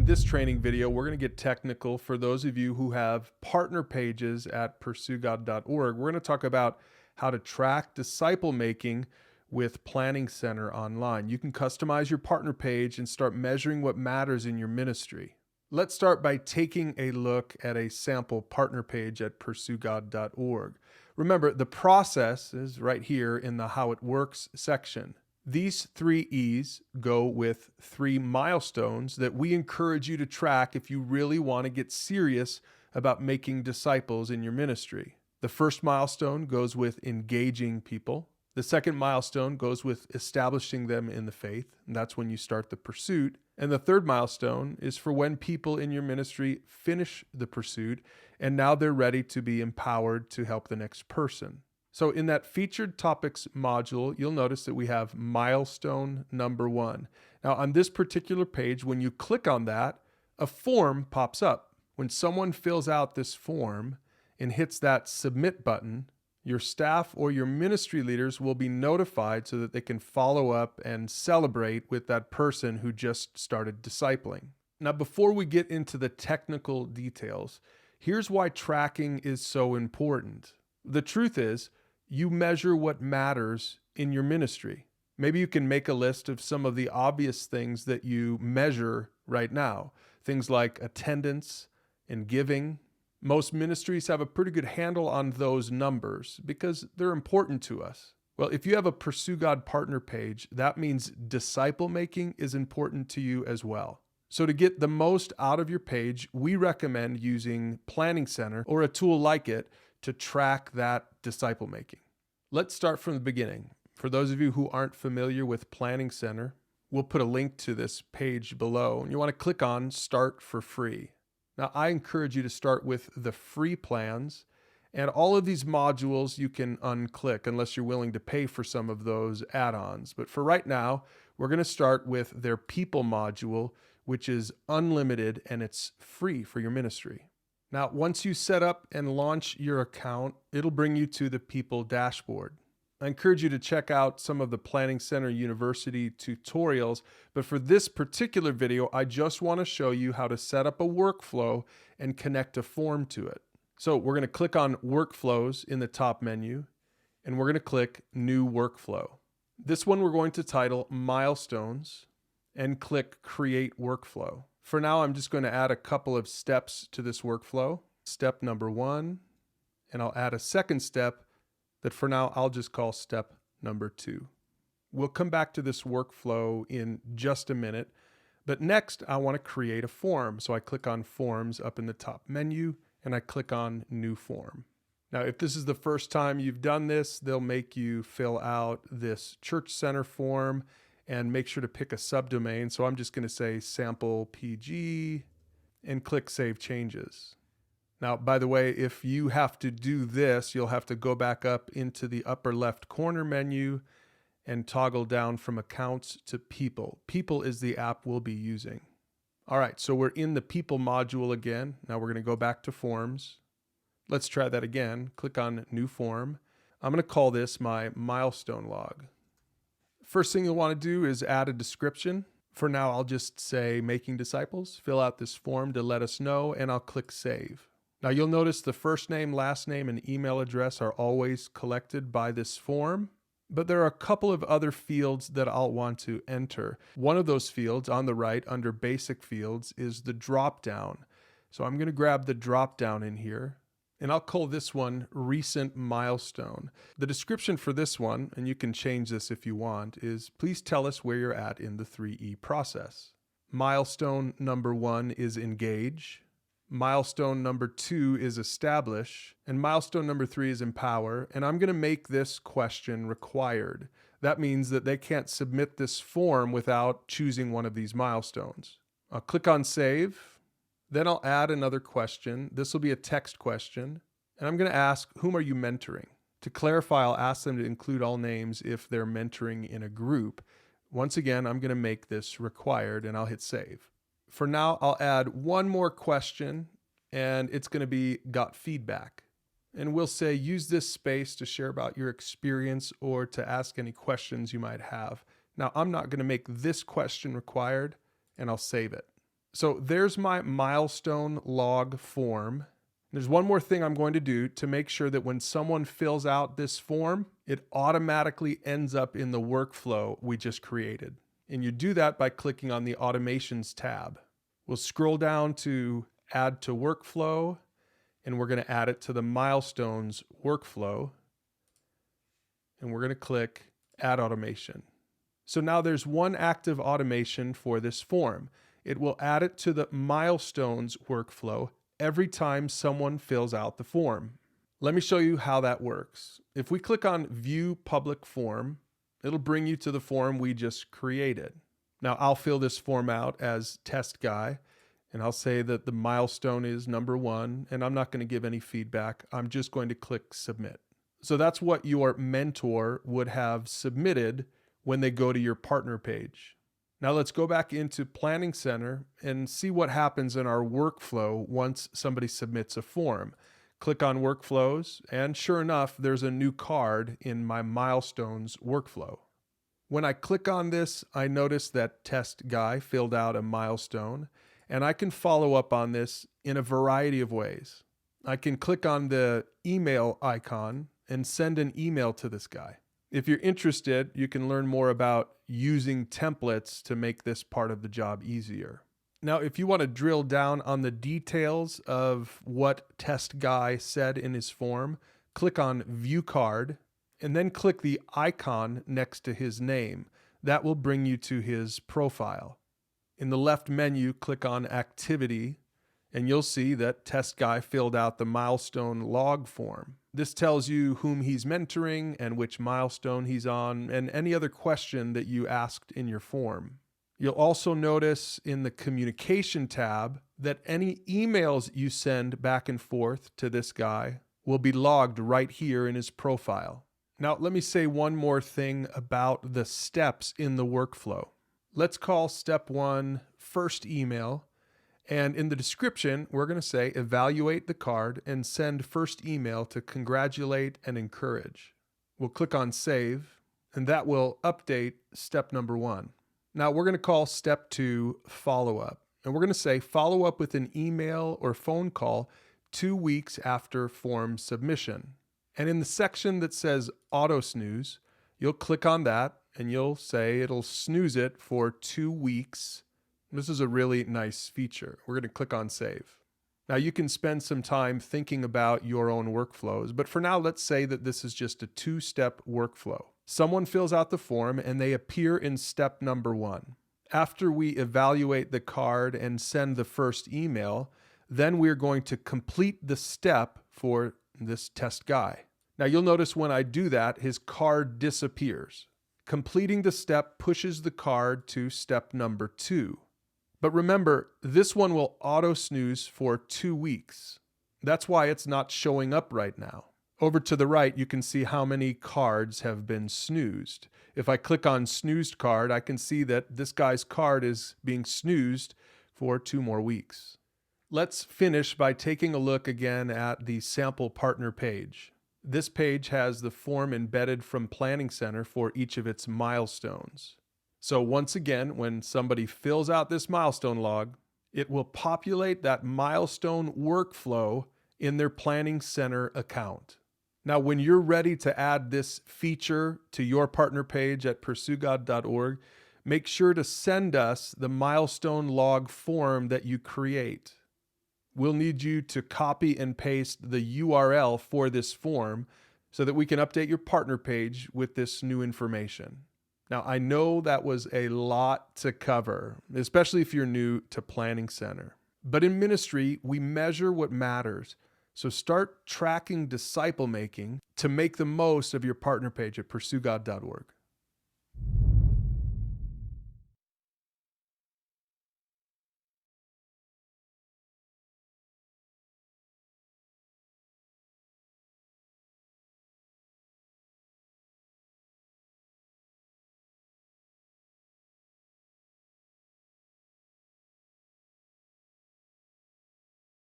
In this training video, we're going to get technical for those of you who have partner pages at PursueGOD.org. We're going to talk about how to track disciple making with Planning Center online. You can customize your partner page and start measuring what matters in your ministry. Let's start by taking a look at a sample partner page at PursueGOD.org. Remember, the process is right here in the How It Works section. These 3 E's go with 3 milestones that we encourage you to track if you really want to get serious about making disciples in your ministry. The first milestone goes with engaging people. The second milestone goes with establishing them in the faith, and that's when you start the pursuit. And the third milestone is for when people in your ministry finish the pursuit, and now they're ready to be empowered to help the next person. So in that featured topics module, you'll notice that we have milestone number 1. Now on this particular page, when you click on that, a form pops up. When someone fills out this form and hits that submit button, your staff or your ministry leaders will be notified so that they can follow up and celebrate with that person who just started discipling. Now, before we get into the technical details, here's why tracking is so important. The truth is, you measure what matters in your ministry. Maybe you can make a list of some of the obvious things that you measure right now. Things like attendance and giving. Most ministries have a pretty good handle on those numbers because they're important to us. Well, if you have a Pursue God partner page, that means disciple making is important to you as well. So to get the most out of your page, we recommend using Planning Center or a tool like it to track that disciple making. Let's start from the beginning. For those of you who aren't familiar with Planning Center, we'll put a link to this page below, and you want to click on Start for Free. Now, I encourage you to start with the free plans, and all of these modules you can unclick unless you're willing to pay for some of those add-ons. But for right now, we're going to start with their People module, which is unlimited and it's free for your ministry. Now, once you set up and launch your account, it'll bring you to the People dashboard. I encourage you to check out some of the Planning Center University tutorials, but for this particular video, I just want to show you how to set up a workflow and connect a form to it. So we're going to click on Workflows in the top menu, and we're going to click New Workflow. This one we're going to title Milestones and click Create Workflow. For now, I'm just going to add a couple of steps to this workflow. Step number 1, and I'll add a second step that for now I'll just call step number 2. We'll come back to this workflow in just a minute, but next I want to create a form. So I click on Forms up in the top menu, and I click on New Form. Now, if this is the first time you've done this, they'll make you fill out this Church Center form and make sure to pick a subdomain. So I'm just going to say sample PG and click Save Changes. Now, by the way, if you have to do this, you'll have to go back up into the upper left corner menu and toggle down from Accounts to People. People is the app we'll be using. All right, so we're in the People module again. Now we're going to go back to Forms. Let's try that again. Click on New Form. I'm going to call this my milestone log. First thing you'll want to do is add a description. For now, I'll just say Making Disciples. Fill out this form to let us know, and I'll click Save. Now you'll notice the first name, last name, and email address are always collected by this form, but there are a couple of other fields that I'll want to enter. One of those fields on the right under Basic Fields is the drop-down. So I'm going to grab the drop-down in here, and I'll call this one Recent Milestone. The description for this one, and you can change this if you want, is please tell us where you're at in the 3E process. Milestone number 1 is Engage. Milestone number 2 is Establish, and milestone number 3 is Empower, and I'm going to make this question required. That means that they can't submit this form without choosing one of these milestones. I'll click on Save, then I'll add another question. This will be a text question, and I'm going to ask, whom are you mentoring? To clarify, I'll ask them to include all names if they're mentoring in a group. Once again, I'm going to make this required, and I'll hit Save. For now, I'll add one more question, and it's going to be got feedback. And we'll say use this space to share about your experience or to ask any questions you might have. Now, I'm not going to make this question required, and I'll save it. So there's my milestone log form. There's one more thing I'm going to do to make sure that when someone fills out this form, it automatically ends up in the workflow we just created. And you do that by clicking on the Automations tab. We'll scroll down to Add to Workflow, and we're going to add it to the Milestones workflow. And we're going to click Add Automation. So now there's one active automation for this form. It will add it to the Milestones workflow every time someone fills out the form. Let me show you how that works. If we click on View Public Form, it'll bring you to the form we just created. Now I'll fill this form out as test guy, and I'll say that the milestone is number 1, and I'm not going to give any feedback. I'm just going to click Submit. So that's what your mentor would have submitted when they go to your partner page. Now let's go back into Planning Center and see what happens in our workflow once somebody submits a form. Click on Workflows, and sure enough, there's a new card in my Milestones workflow. When I click on this, I notice that Test Guy filled out a milestone, and I can follow up on this in a variety of ways. I can click on the email icon and send an email to this guy. If you're interested, you can learn more about using templates to make this part of the job easier. Now, if you want to drill down on the details of what Test Guy said in his form, click on View Card and then click the icon next to his name. That will bring you to his profile. In the left menu, click on Activity, and you'll see that Test Guy filled out the milestone log form. This tells you whom he's mentoring and which milestone he's on, and any other question that you asked in your form. You'll also notice in the Communication tab that any emails you send back and forth to this guy will be logged right here in his profile. Now, let me say one more thing about the steps in the workflow. Let's call step 1 First Email. And in the description, we're going to say evaluate the card and send first email to congratulate and encourage. We'll click on Save, and that will update step number 1. Now we're going to call step 2 Follow-up. And we're going to say follow up with an email or phone call 2 weeks after form submission. And in the section that says Auto Snooze, you'll click on that and you'll say it'll snooze it for 2 weeks. This is a really nice feature. We're going to click on Save. Now you can spend some time thinking about your own workflows, but for now, let's say that this is just a 2-step workflow. Someone fills out the form and they appear in step number 1. After we evaluate the card and send the first email, then we're going to complete the step for this test guy. Now you'll notice when I do that, his card disappears. Completing the step pushes the card to step number 2. But remember, this one will auto snooze for 2 weeks. That's why it's not showing up right now. Over to the right, you can see how many cards have been snoozed. If I click on Snoozed Card, I can see that this guy's card is being snoozed for 2 more weeks. Let's finish by taking a look again at the sample partner page. This page has the form embedded from Planning Center for each of its milestones. So once again, when somebody fills out this milestone log, it will populate that milestone workflow in their Planning Center account. Now, when you're ready to add this feature to your partner page at PursueGOD.org, make sure to send us the milestone log form that you create. We'll need you to copy and paste the URL for this form so that we can update your partner page with this new information. Now, I know that was a lot to cover, especially if you're new to Planning Center. But in ministry, we measure what matters. So start tracking disciple making to make the most of your partner page at PursueGOD.org.